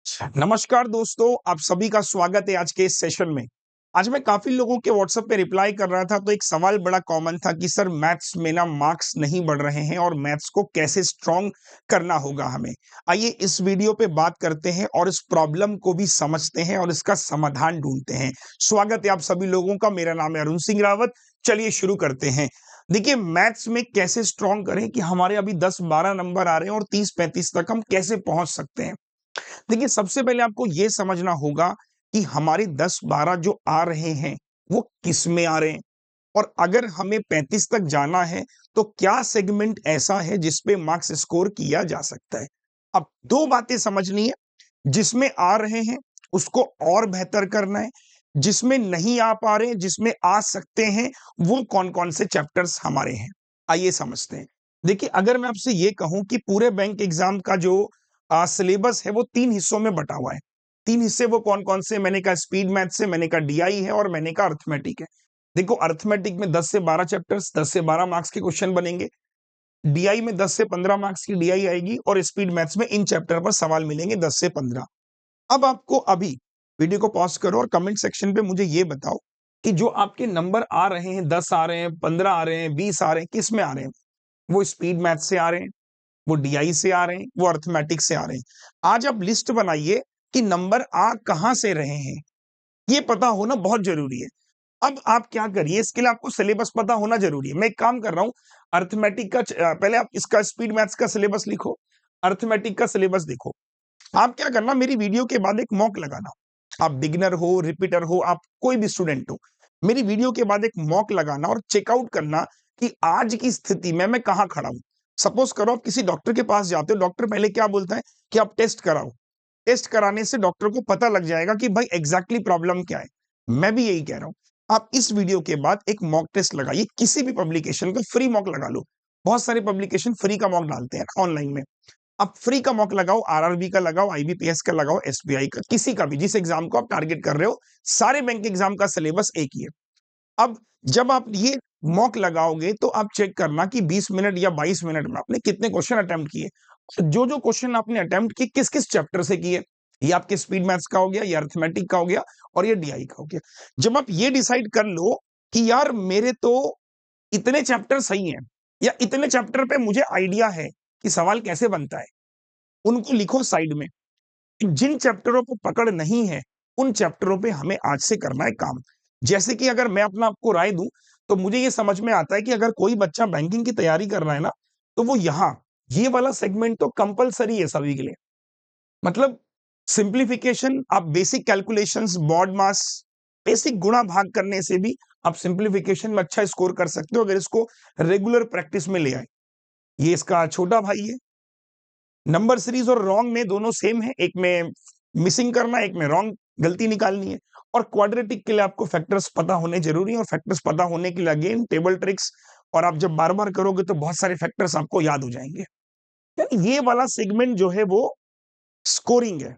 नमस्कार दोस्तों, आप सभी का स्वागत है आज के इस सेशन में। आज मैं काफ़ी लोगों के व्हाट्सएप पे रिप्लाई कर रहा था, तो एक सवाल बड़ा कॉमन था कि सर मैथ्स में ना मार्क्स नहीं बढ़ रहे हैं और मैथ्स को कैसे स्ट्रॉन्ग करना होगा हमें। आइए इस वीडियो पे बात करते हैं और इस प्रॉब्लम को भी समझते हैं और इसका समाधान ढूँढते हैं। स्वागत है आप सभी लोगों का, मेरा नाम है अरुण सिंह रावत। चलिए शुरू करते हैं। देखिए मैथ्स में कैसे स्ट्रॉन्ग करें कि हमारे अभी 10-12 नंबर आ रहे हैं और 30-35 तक हम कैसे पहुँच सकते हैं। देखिए, सबसे पहले आपको ये समझना होगा कि हमारे 10-12 जो आ रहे हैं, वो किस में आ रहे हैं? और अगर हमें 35 तक जाना है, तो क्या सेगमेंट ऐसा है जिस पे मार्क्स स्कोर किया जा सकता है? अब 2 बातें समझनी है, जिसमें आ रहे हैं, उसको और बेहतर करना है, जिसमें नहीं आ पा रहे हैं, जिसमें आ सकते हैं, वो कौन-कौन से चैप्टर्स हमारे हैं? आइए समझते हैं। देखिए, अगर मैं आपसे ये कहूँ कि पूरे बैंक एग्ज़ाम का जो सिलेबस है वो 3 हिस्सों में बँटा हुआ है। 3 हिस्से वो कौन-कौन से? मैंने कहा स्पीड मैथ्स है, मैंने कहा डीआई है और मैंने कहा अरिथमेटिक है। देखो अरिथमेटिक में 10 से 12 चैप्टर्स, 10 से 12 मार्क्स के क्वेश्चन बनेंगे। डीआई में 10 से 15 मार्क्स की डीआई आएगी और स्पीड मैथ्स में इन चैप्टर पर सवाल मिलेंगे 10 से 15। अब आपको अभी वीडियो को पॉज़ करो और कमेंट सेक्शन पे मुझे ये बताओ कि जो आपके नंबर आ रहे हैं, 10 आ रहे हैं, 15 आ रहे हैं, 20 आ रहे हैं, किस में आ रहे हैं? वो स्पीड मैथ्स से आ रहे हैं, वो डीआई से आ रहे हैं, वो अरिथमेटिक से आ रहे हैं। आज आप लिस्ट बनाइए कि नंबर आ कहाँ से रहे हैं, ये पता होना बहुत ज़रूरी है। अब आप क्या करिए, इसके लिए आपको सिलेबस पता होना ज़रूरी है। मैं एक काम कर रहा हूँ, अरिथमेटिक का पहले आप इसका स्पीड मैथ्स का सिलेबस लिखो, अरिथमेटिक का सिलेबस देखो। आप क्या करना, मेरी वीडियो के बाद एक मॉक लगाना। आप बिगिनर हो, रिपीटर हो, आप कोई भी स्टूडेंट हो, मेरी वीडियो के बाद एक मॉक लगाना और चेकआउट करना कि आज की स्थिति में मैं कहाँ खड़ा हूँ। सपोज़ करो आप किसी डॉक्टर के पास जाते हो, डॉक्टर पहले क्या बोलता है कि आप टेस्ट कराओ। टेस्ट कराने से डॉक्टर को पता लग जाएगा कि भाई एग्ज़ैक्टली प्रॉब्लम क्या है। मैं भी यही कह रहा हूँ। आप इस वीडियो के बाद एक मॉक टेस्ट लगाइए, किसी भी पब्लिकेशन का फ्री मॉक लगा लो। बहुत सारे पब्लिकेशन फ्री का मॉक डालते हैं ऑनलाइन में। आप फ्री का मॉक लगाओ, आरआरबी का लगाओ, आईबीपीएस का लगाओ, एसबीआई का, किसी का भी जिस एग्जाम को आप टारगेट कर रहे हो, सारे बैंक एग्जाम का सिलेबस एक ही है। अब जब आप ये मॉक लगाओगे तो आप चेक करना कि 20 मिनट या 22 मिनट में आपने कितने क्वेश्चन अटेम्प्ट किए। जो क्वेश्चन आपने अटेम्प्ट किए किस-किस चैप्टर से किए। ये आपके स्पीड मैथ्स का हो गया, ये अरिथमेटिक का हो गया और ये डीआई का हो गया। जब आप ये डिसाइड कर लो कि यार मेरे तो इतने चैप्टर सही हैं या इतने चैप्टर पे मुझे आइडिया है कि सवाल कैसे बनता है, उनको लिखो साइड में। जिन चैप्टरों को पकड़ नहीं है, उन चैप्टरों पे हमें आज से करना है काम। जैसे कि अगर मैं अपना आपको राय दूँ, तो मुझे ये समझ में आता है कि अगर कोई बच्चा बैंकिंग की तैयारी कर रहा है ना, तो वो यहाँ, ये वाला सेगमेंट तो कंपल्सरी है सभी के लिए। मतलब सिम्प्लिफिकेशन, आप बेसिक कैलकुलेशंस, बॉड मास, बेसिक गुणा भाग करने से भी आप सिम्प्लिफिकेशन में अच्छा स्कोर कर सकते हो अगर इसको रेगुलर प्रैक्टिस में ले आए। ये इसका छोटा भाई है। नंबर सीरीज और रॉन्ग में दोनों सेम है, एक में मिसिंग करना, एक में रॉन्ग गलती निकालनी है। और क्वाड्रेटिक के लिए आपको फैक्टर्स पता होने जरूरी है और फैक्टर्स पता होने के लिए अगेन टेबल ट्रिक्स, और आप जब बार बार करोगे तो बहुत सारे फैक्टर्स आपको याद हो जाएंगे। यानी ये वाला सेगमेंट जो है वो स्कोरिंग है।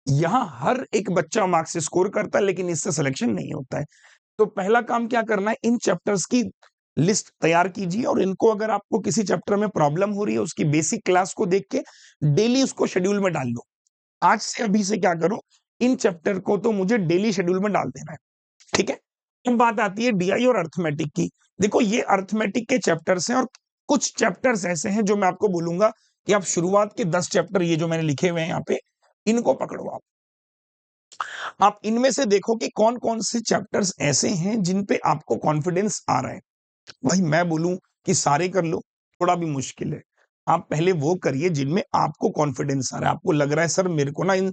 यहाँ हर एक बच्चा मार्क्स स्कोर करता है लेकिन इससे सिलेक्शन नहीं होता है। तो पहला काम क्या करना है, इन चैप्टर्स की लिस्ट तैयार कीजिए और इनको अगर आपको किसी चैप्टर में प्रॉब्लम हो रही है, उसकी बेसिक क्लास को देख के डेली उसको शेड्यूल में डाल लो। आज से अभी से क्या करो, इन चैप्टर को तो मुझे डेली शेड्यूल में डाल देना है, ठीक है। अब बात आती है डीआई और अरिथमेटिक की। देखो ये अरिथमेटिक के चैप्टर्स हैं और कुछ चैप्टर्स ऐसे हैं जो मैं आपको बोलूंगा कि आप शुरुआत के 10 चैप्टर ये जो मैंने लिखे हुए हैं यहाँ पे, इनको पकड़ो आप इनमें से देखो कि कौन कौन से चैप्टर्स ऐसे हैं जिन पे आपको कॉन्फिडेंस आ रहा है। भाई मैं बोलूं कि सारे कर लो, थोड़ा भी मुश्किल है। आप पहले वो करिए जिनमें आपको कॉन्फिडेंस आ रहा है, आपको लग रहा है सर मेरे को ना इन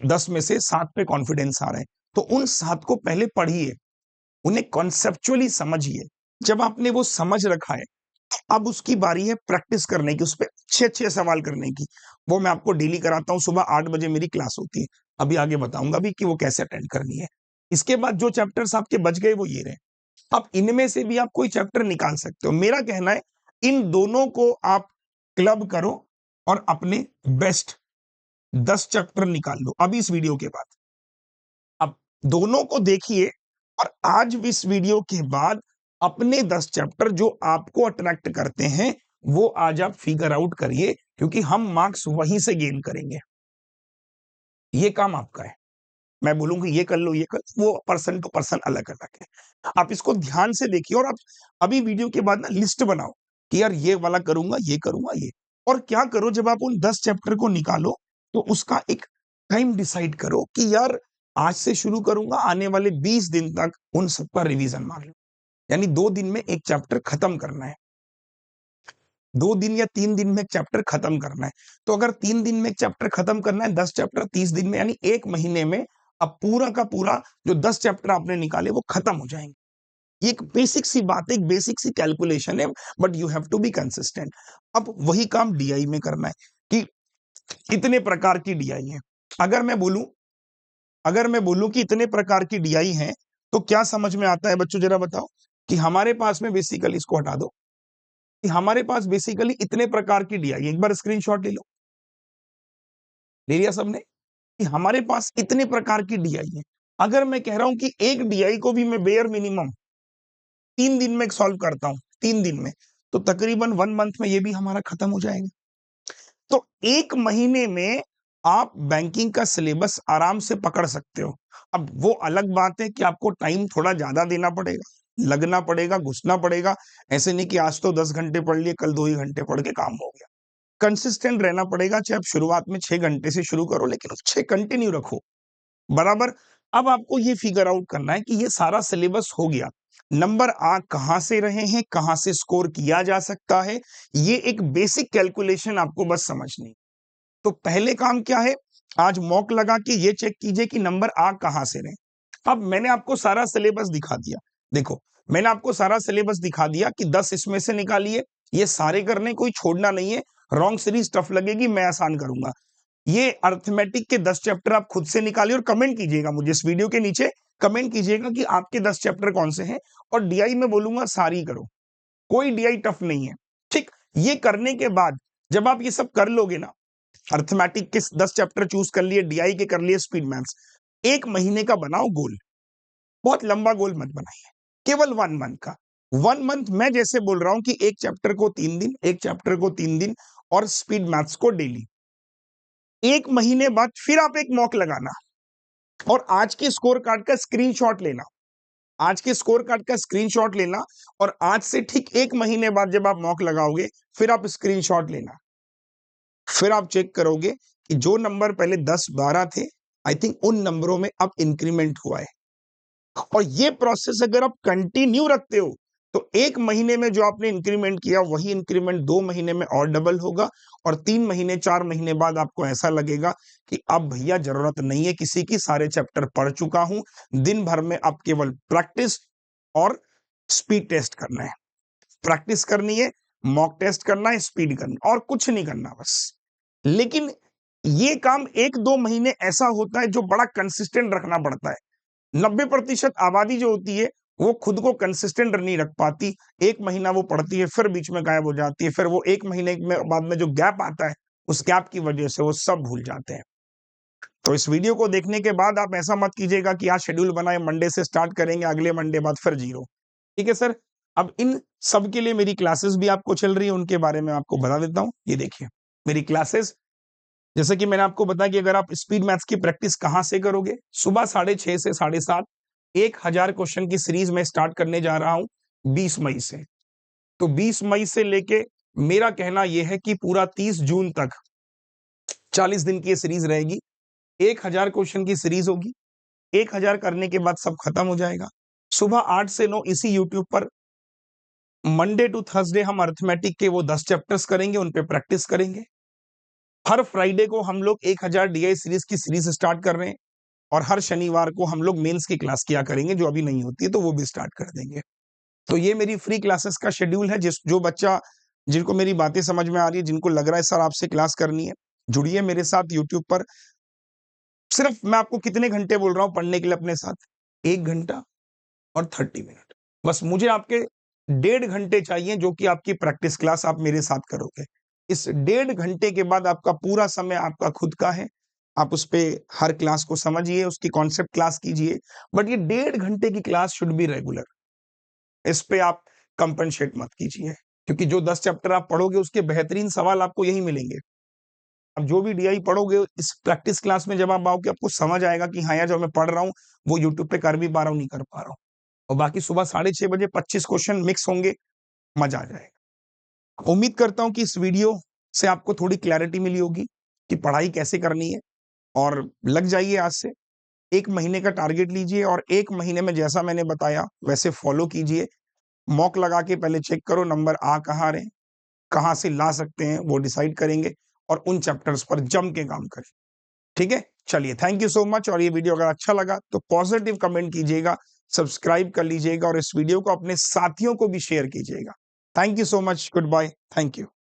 10 में से 7 पे कॉन्फिडेंस आ रहा है, तो उन 7 को पहले पढ़िए, उन्हें कॉन्सेप्चुअली समझिए। जब आपने वो समझ रखा है, अब उसकी बारी है प्रैक्टिस करने की, उस पे अच्छे-अच्छे सवाल करने की। वो मैं आपको डेली कराता हूँ, सुबह 8 बजे मेरी क्लास होती है। अभी आगे बताऊँगा भी कि वो कैसे अटेंड करनी है। इसके बाद जो चैप्टर्स आपके बच गए वो ये रहे। अब इनमें से भी आप कोई चैप्टर निकाल सकते हो। मेरा कहना है इन दोनों को आप क्लब करो और अपने बेस्ट 10 चैप्टर निकाल लो अभी इस वीडियो के बाद। अब दोनों को देखिए और आज भी इस वीडियो के बाद अपने 10 चैप्टर जो आपको अट्रैक्ट करते हैं वो आज आप फिगर आउट करिए, क्योंकि हम मार्क्स वहीं से गेन करेंगे। ये काम आपका है। मैं बोलूँगा ये कर लो, ये कर, वो पर्सन टू पर्सन अलग-अलग है। आप इसको ध्यान से देखिए और आप अभी वीडियो के बाद ना लिस्ट बनाओ कि यार ये वाला करूँगा, ये करूँगा, ये। और क्या करो जब आप उन 10 चैप्टर को निकालो, तो उसका एक टाइम डिसाइड करो कि यार आज से शुरू करूँगा, आने वाले 20 दिन तक उन सब का रिवीजन मार लो। यानी 2 दिन में 1 चैप्टर खत्म करना है। 2 दिन या 3 दिन में 1 चैप्टर खत्म करना है। तो अगर 3 दिन में 1 चैप्टर खत्म करना है, 10 चैप्टर 30 दिन में, यानी 1 महीने में अब पूरा का पूरा जो 10 चैप्टर आपने निकाले वो खत्म हो जाएँगे। ये एक बेसिक सी बात है, एक बेसिक सी कैलकुलेशन है, but you have to be consistent. अब वही काम डीआई में करना है कि इतने प्रकार की डीआई है। अगर मैं बोलूँ अगर मैं बोलूँ कि इतने प्रकार की डीआई हैं, तो क्या समझ में आता है बच्चों ज़रा बताओ? कि हमारे पास में बेसिकली इसको हटा दो, कि हमारे पास बेसिकली इतने प्रकार की डीआई है। एक बार स्क्रीनशॉट ले लो। ले लिया सबने? कि हमारे पास इतने प्रकार की डीआई है। अगर मैं कह रहा हूँ कि एक डीआई को भी मैं बेयर मिनिमम 3 दिन में सॉल्व करता हूँ, 3 दिन में, तो तकरीबन 1 मंथ में ये भी हमारा खत्म हो जाएगा। तो 1 महीने में आप बैंकिंग का सिलेबस आराम से पकड़ सकते हो। अब वो अलग बात है कि आपको टाइम थोड़ा ज़्यादा देना पड़ेगा, लगना पड़ेगा, घुसना पड़ेगा। ऐसे नहीं कि आज तो 10 घंटे पढ़ लिए, कल 2 ही घंटे पढ़ के काम हो गया। कंसिस्टेंट रहना पड़ेगा, चाहे आप शुरुआत में 6 घंटे से शुरू करो, लेकिन 6 कंटिन्यू रखो। बराबर? अब आपको ये फिगर आउट करना है कि ये सारा सिलेबस हो गया। नंबर आ कहाँ से रहे हैं, कहाँ से स्कोर किया जा सकता है, ये एक बेसिक कैलकुलेशन आपको बस समझनी है। तो पहले काम क्या है? आज मॉक लगा के ये चेक कीजिए कि नंबर आ कहाँ से रहे। अब मैंने आपको सारा सिलेबस दिखा दिया। देखो, मैंने आपको सारा सिलेबस दिखा दिया कि 10 इसमें से निकालिए, ये सारे करने, कोई छोड़ना नहीं है। रॉन्ग सीरीज टफ लगेगी, मैं आसान करूँगा। ये अरिथमेटिक के 10 चैप्टर आप खुद से निकालिए और कमेंट कीजिएगा मुझे इस वीडियो के नीचे, कमेंट कीजिएगा कि आपके 10 चैप्टर कौन से हैं, और डीआई में बोलूँगा सारी करो, कोई डीआई टफ नहीं है, ठीक? ये करने के बाद जब आप ये सब कर लोगे ना, अरिथमेटिक के 10 चैप्टर चूज़ कर लिए, डीआई के कर लिए, स्पीड मैथ्स, 1 महीने का बनाओ गोल, बहुत लंबा गोल मत बनाइए, केवल 1 मंथ का। 1 मंथ मैं जैसे बोल रहा हूँ कि 1 चैप्टर को 3 दिन, 1 चैप्टर को 3 दिन और स्पीड मैथ्स को डेली। 1 महीने बाद फिर आप एक मॉक लगाना और आज के स्कोर कार्ड का स्क्रीनशॉट लेना। आज के स्कोर कार्ड का स्क्रीनशॉट लेना और आज से ठीक 1 महीने बाद जब आप मॉक लगाओगे, फिर आप स्क्रीनशॉट लेना। फिर आप चेक करोगे कि जो नंबर पहले 10-12 थे, आई थिंक उन नंबरों में अब इंक्रीमेंट हुआ है। और ये प्रोसेस अगर आप कंटिन्यू रखते हो, तो 1 महीने में जो आपने इंक्रीमेंट किया, वही इंक्रीमेंट 2 महीने में और डबल होगा और 3 महीने, 4 महीने बाद आपको ऐसा लगेगा कि अब भैया ज़रूरत नहीं है किसी की, सारे चैप्टर पढ़ चुका हूँ। दिन भर में अब केवल प्रैक्टिस और स्पीड टेस्ट करना है। प्रैक्टिस करनी है, मॉक टेस्ट करना है, स्पीड करनी है और कुछ नहीं करना बस। लेकिन ये काम 1-2 महीने ऐसा होता है जो बड़ा कंसिस्टेंट रखना पड़ता है। 90% आबादी जो होती है, वो खुद को कंसिस्टेंट नहीं रख पाती। 1 महीना वो पढ़ती है, फिर बीच में गायब हो जाती है। फिर वो 1 महीने में बाद में जो गैप आता है, उस गैप की वजह से वो सब भूल जाते हैं। तो इस वीडियो को देखने के बाद आप ऐसा मत कीजिएगा कि आज शेड्यूल बनाए, मंडे से स्टार्ट करेंगे, अगले मंडे बाद फिर 0। ठीक है सर? अब इन सब के लिए मेरी क्लासेस भी आपको चल रही है, उनके बारे में आपको बता देता हूँ। ये देखिए, मेरी क्लासेस, जैसे कि मैंने आपको बताया कि अगर आप स्पीड मैथ्स की प्रैक्टिस कहाँ से करोगे? सुबह 6:30 से 7:30 1000 क्वेश्चन की सीरीज में स्टार्ट करने जा रहा हूँ 20 मई से। तो 20 मई से लेके मेरा कहना यह है कि पूरा 30 जून तक 40 दिन की ये सीरीज रहेगी। 1000 क्वेश्चन की सीरीज होगी। 1000 करने के बाद सब खत्म हो जाएगा। सुबह 8 से 9 इसी यूट्यूब पर मंडे टू थर्सडे हम अरिथमेटिक के वो 10 चैप्टर्स करेंगे, उन पे प्रैक्टिस करेंगे। हर फ्राइडे को हम लोग 1000 डीआई सीरीज की सीरीज स्टार्ट कर रहे हैं और हर शनिवार को हम लोग मेंस की क्लास किया करेंगे, जो अभी नहीं होती है, तो वो भी स्टार्ट कर देंगे। तो ये मेरी फ्री क्लासेस का शेड्यूल है। जो बच्चा, जिनको मेरी बातें समझ में आ रही है, जिनको लग रहा है सर आपसे क्लास करनी है, जुड़िए मेरे साथ यूट्यूब पर। सिर्फ मैं आपको कितने घंटे बोल रहा हूँ पढ़ने के लिए अपने साथ? 1 घंटा और 30 मिनट। बस मुझे आपके 1.5 घंटे चाहिए, जो कि आपकी प्रैक्टिस क्लास आप मेरे साथ करोगे। इस 1.5 घंटे के बाद आपका पूरा समय आपका खुद का है। आप उस पे हर क्लास को समझिए, उसकी कॉन्सेप्ट क्लास कीजिए, बट ये 1.5 घंटे की क्लास शुड बी रेगुलर। इस पे आप कंपनसेट मत कीजिए, क्योंकि जो 10 चैप्टर आप पढ़ोगे उसके बेहतरीन सवाल आपको यहीं मिलेंगे। अब जो भी डीआई पढ़ोगे इस प्रैक्टिस क्लास में जब आप आओगे आपको समझ आएगा कि हाँ यार जो मैं पढ़ रहा हूँ वो यूट्यूब पे कर भी पा रहा हूँ, नहीं कर पा रहा हूँ। और बाकी सुबह 6:30 बजे 25 क्वेश्चन मिक्स होंगे, मजा आ जाएगा। उम्मीद करता हूँ कि इस वीडियो से आपको थोड़ी क्लैरिटी मिली होगी कि पढ़ाई कैसे करनी है, और लग जाइए आज से। 1 महीने का टारगेट लीजिए और 1 महीने में जैसा मैंने बताया वैसे फॉलो कीजिए। मॉक लगा के पहले चेक करो नंबर आ कहाँ रहे हैं, कहाँ से ला सकते हैं वो डिसाइड करेंगे, और उन चैप्टर्स पर जम के काम करें। ठीक है? चलिए, थैंक यू सो मच। और ये वीडियो अगर अच्छा लगा तो पॉजिटिव कमेंट कीजिएगा, सब्सक्राइब कर लीजिएगा और इस वीडियो को अपने साथियों को भी शेयर कीजिएगा। Thank you so much. Good bye. Thank you.